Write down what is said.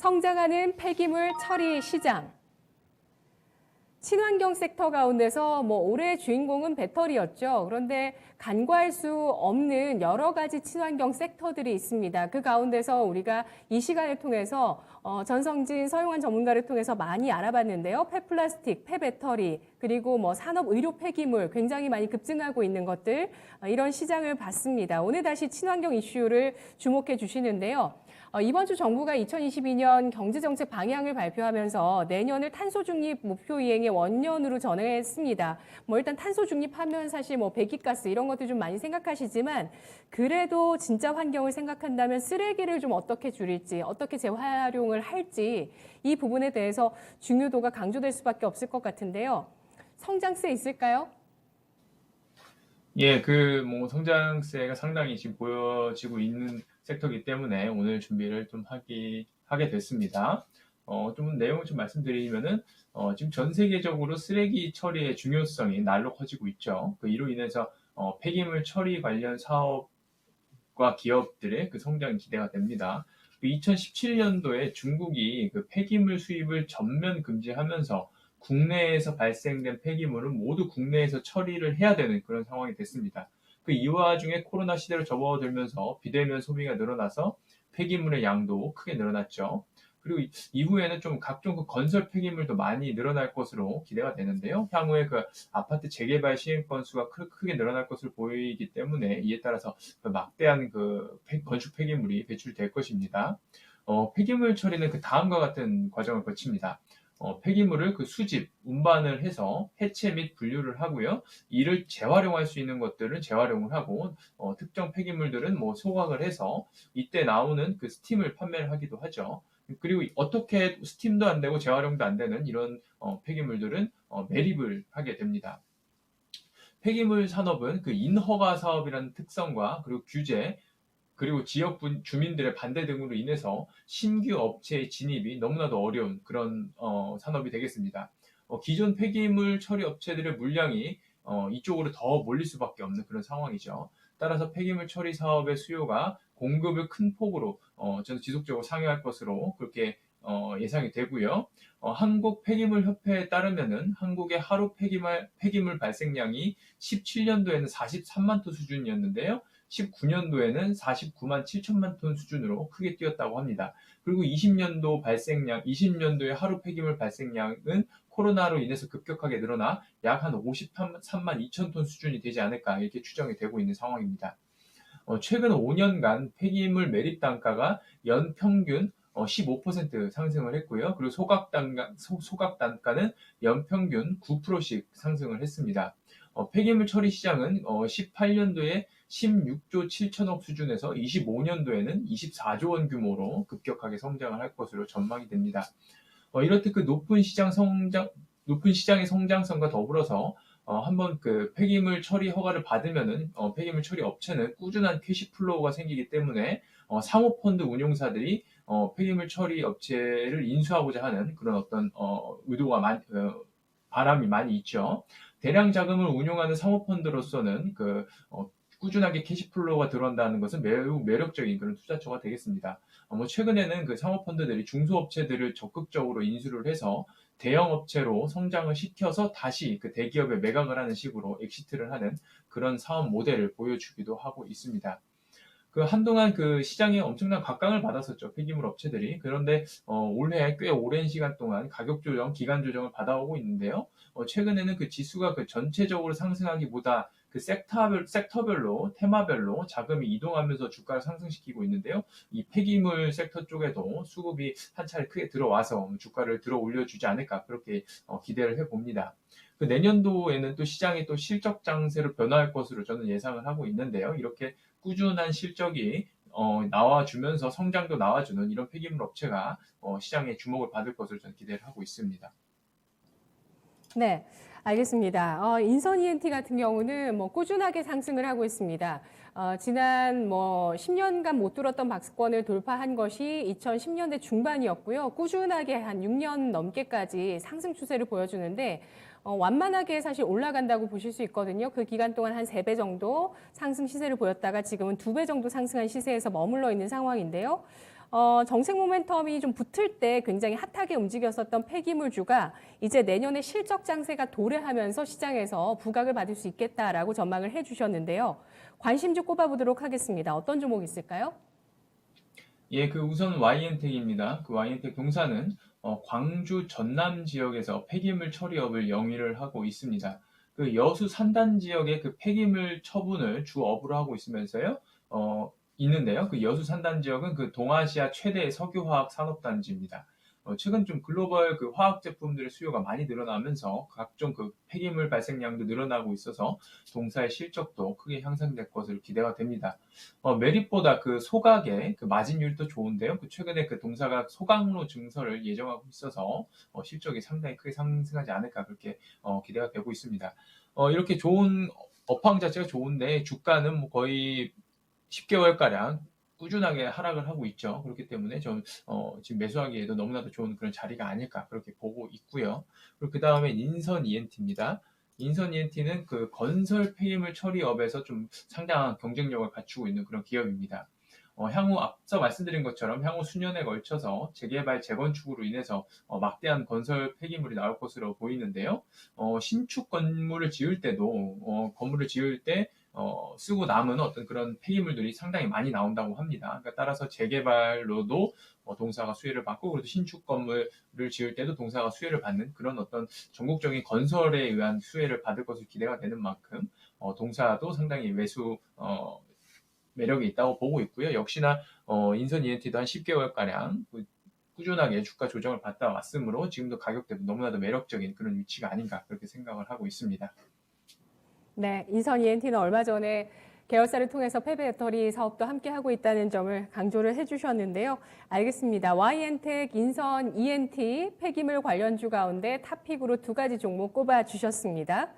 성장하는 폐기물 처리 시장. 친환경 섹터 가운데서 올해 주인공은 배터리였죠. 그런데 간과할 수 없는 여러 가지 친환경 섹터들이 있습니다. 그 가운데서 우리가 이 시간을 통해서 전성진 서용한 전문가를 통해서 많이 알아봤는데요. 폐플라스틱, 폐배터리, 그리고 산업 의료 폐기물 굉장히 많이 급증하고 있는 것들, 이런 시장을 봤습니다. 오늘 다시 친환경 이슈를 주목해 주시는데요. 이번 주 정부가 2022년 경제정책 방향을 발표하면서 내년을 탄소 중립 목표 이행의 원년으로 전했습니다. 일단 탄소 중립하면 사실 배기가스 이런 것들 좀 많이 생각하시지만 그래도 진짜 환경을 생각한다면 쓰레기를 좀 어떻게 줄일지, 어떻게 재활용을 할지 이 부분에 대해서 중요도가 강조될 수밖에 없을 것 같은데요. 성장세 있을까요? 예, 성장세가 상당히 지금 보여지고 있는 섹터이기 때문에 오늘 준비를 좀 하게 됐습니다. 좀 내용을 좀 말씀드리면은, 지금 전 세계적으로 쓰레기 처리의 중요성이 날로 커지고 있죠. 이로 인해서, 폐기물 처리 관련 사업과 기업들의 성장이 기대가 됩니다. 2017년도에 중국이 폐기물 수입을 전면 금지하면서 국내에서 발생된 폐기물은 모두 국내에서 처리를 해야 되는 그런 상황이 됐습니다. 이 와중에 코로나 시대로 접어들면서 비대면 소비가 늘어나서 폐기물의 양도 크게 늘어났죠. 그리고 이후에는 좀 각종 건설 폐기물도 많이 늘어날 것으로 기대가 되는데요. 향후에 아파트 재개발 시행 건수가 크게 늘어날 것으로 보이기 때문에 이에 따라서 막대한 건축 폐기물이 배출될 것입니다. 폐기물 처리는 다음과 같은 과정을 거칩니다. 폐기물을 수집, 운반을 해서 해체 및 분류를 하고요. 이를 재활용할 수 있는 것들은 재활용을 하고, 특정 폐기물들은 소각을 해서 이때 나오는 스팀을 판매를 하기도 하죠. 그리고 어떻게 스팀도 안 되고 재활용도 안 되는 이런 폐기물들은 매립을 하게 됩니다. 폐기물 산업은 인허가 사업이라는 특성과 그리고 규제, 그리고 지역 주민들의 반대 등으로 인해서 신규 업체의 진입이 너무나도 어려운 그런 산업이 되겠습니다. 기존 폐기물 처리 업체들의 물량이 이쪽으로 더 몰릴 수밖에 없는 그런 상황이죠. 따라서 폐기물 처리 사업의 수요가 공급을 큰 폭으로 저는 지속적으로 상회할 것으로 그렇게 예상이 되고요. 한국 폐기물 협회에 따르면은 한국의 하루 폐기물 발생량이 17년도에는 43만 톤 수준이었는데요. 19년도에는 49만 7천만 톤 수준으로 크게 뛰었다고 합니다. 그리고 20년도의 하루 폐기물 발생량은 코로나로 인해서 급격하게 늘어나 약 한 53만 2천 톤 수준이 되지 않을까 이렇게 추정이 되고 있는 상황입니다. 최근 5년간 폐기물 매립 단가가 연평균 15% 상승을 했고요. 그리고 소각 단가는 연평균 9%씩 상승을 했습니다. 폐기물 처리 시장은 18년도에 16조 7천억 수준에서 25년도에는 24조 원 규모로 급격하게 성장을 할 것으로 전망이 됩니다. 이렇듯 높은 시장의 성장성과 더불어서 한번 폐기물 처리 허가를 받으면은 폐기물 처리 업체는 꾸준한 캐시플로우가 생기기 때문에 사모펀드 운용사들이 폐기물 처리 업체를 인수하고자 하는 그런 어떤 바람이 많이 있죠. 대량 자금을 운용하는 사모펀드로서는 꾸준하게 캐시플로우가 들어온다는 것은 매우 매력적인 그런 투자처가 되겠습니다. 최근에는 사모펀드들이 중소업체들을 적극적으로 인수를 해서 대형 업체로 성장을 시켜서 다시 대기업에 매각을 하는 식으로 엑시트를 하는 그런 사업 모델을 보여주기도 하고 있습니다. 한동안 시장에 엄청난 각광을 받았었죠. 폐기물 업체들이. 그런데, 올해 꽤 오랜 시간 동안 가격 조정, 기간 조정을 받아오고 있는데요. 최근에는 지수가 전체적으로 상승하기보다 섹터별로, 테마별로 자금이 이동하면서 주가를 상승시키고 있는데요. 이 폐기물 섹터 쪽에도 수급이 한 차례 크게 들어와서 주가를 들어 올려주지 않을까, 그렇게 기대를 해봅니다. 내년도에는 또 시장이 또 실적 장세로 변화할 것으로 저는 예상을 하고 있는데요. 이렇게 꾸준한 실적이 나와주면서 성장도 나와주는 이런 폐기물 업체가 시장에 주목을 받을 것으로 저는 기대를 하고 있습니다. 네, 알겠습니다. 인선 ENT 같은 경우는 꾸준하게 상승을 하고 있습니다. 지난 10년간 못 뚫었던 박스권을 돌파한 것이 2010년대 중반이었고요. 꾸준하게 한 6년 넘게까지 상승 추세를 보여주는데 완만하게 사실 올라간다고 보실 수 있거든요. 그 기간 동안 한 3배 정도 상승 시세를 보였다가 지금은 2배 정도 상승한 시세에서 머물러 있는 상황인데요. 정책 모멘텀이 좀 붙을 때 굉장히 핫하게 움직였었던 폐기물주가 이제 내년에 실적 장세가 도래하면서 시장에서 부각을 받을 수 있겠다라고 전망을 해주셨는데요. 관심주 꼽아보도록 하겠습니다. 어떤 종목 있을까요? 예, 그 우선 YN텍입니다. 그 YN텍 동사는 광주 전남 지역에서 폐기물 처리업을 영위를 하고 있습니다. 그 여수 산단 지역의 그 폐기물 처분을 주 업으로 하고 있으면서요. 있는데요. 그 여수 산단 지역은 그 동아시아 최대 석유화학 산업단지입니다. 최근 좀 글로벌 그 화학 제품들의 수요가 많이 늘어나면서 각종 그 폐기물 발생량도 늘어나고 있어서 동사의 실적도 크게 향상될 것으로 기대가 됩니다. 메rit보다 그 소각의 그 마진율도 좋은데요. 그 최근에 그 동사가 소각로 증설을 예정하고 있어서 실적이 상당히 크게 상승하지 않을까 그렇게 기대가 되고 있습니다. 이렇게 좋은 업황 자체가 좋은데 주가는 뭐 거의 10개월가량 꾸준하게 하락을 하고 있죠. 그렇기 때문에 지금 매수하기에도 너무나도 좋은 그런 자리가 아닐까 그렇게 보고 있고요. 그리고 그 다음에 인선 ENT입니다. 인선 ENT는 그 건설 폐기물 처리업에서 좀 상당한 경쟁력을 갖추고 있는 그런 기업입니다. 향후 앞서 말씀드린 것처럼 향후 수년에 걸쳐서 재개발, 재건축으로 인해서 막대한 건설 폐기물이 나올 것으로 보이는데요. 신축 건물을 지을 때도 건물을 지을 때 쓰고 남은 어떤 그런 폐기물들이 상당히 많이 나온다고 합니다. 그러니까 따라서 재개발로도 동사가 수혜를 받고 그래도 신축 건물을 지을 때도 동사가 수혜를 받는 그런 어떤 전국적인 건설에 의한 수혜를 받을 것으로 기대가 되는 만큼 동사도 상당히 매수 매력이 있다고 보고 있고요. 역시나 인선 ENT도 한 10개월가량 꾸준하게 주가 조정을 받다 왔으므로 지금도 가격대도 너무나도 매력적인 그런 위치가 아닌가 그렇게 생각을 하고 있습니다. 네, 인선 ENT는 얼마 전에 계열사를 통해서 폐배터리 사업도 함께 하고 있다는 점을 강조를 해주셨는데요. 알겠습니다. YN텍, 인선 ENT 폐기물 관련주 가운데 탑픽으로 두 가지 종목 꼽아주셨습니다.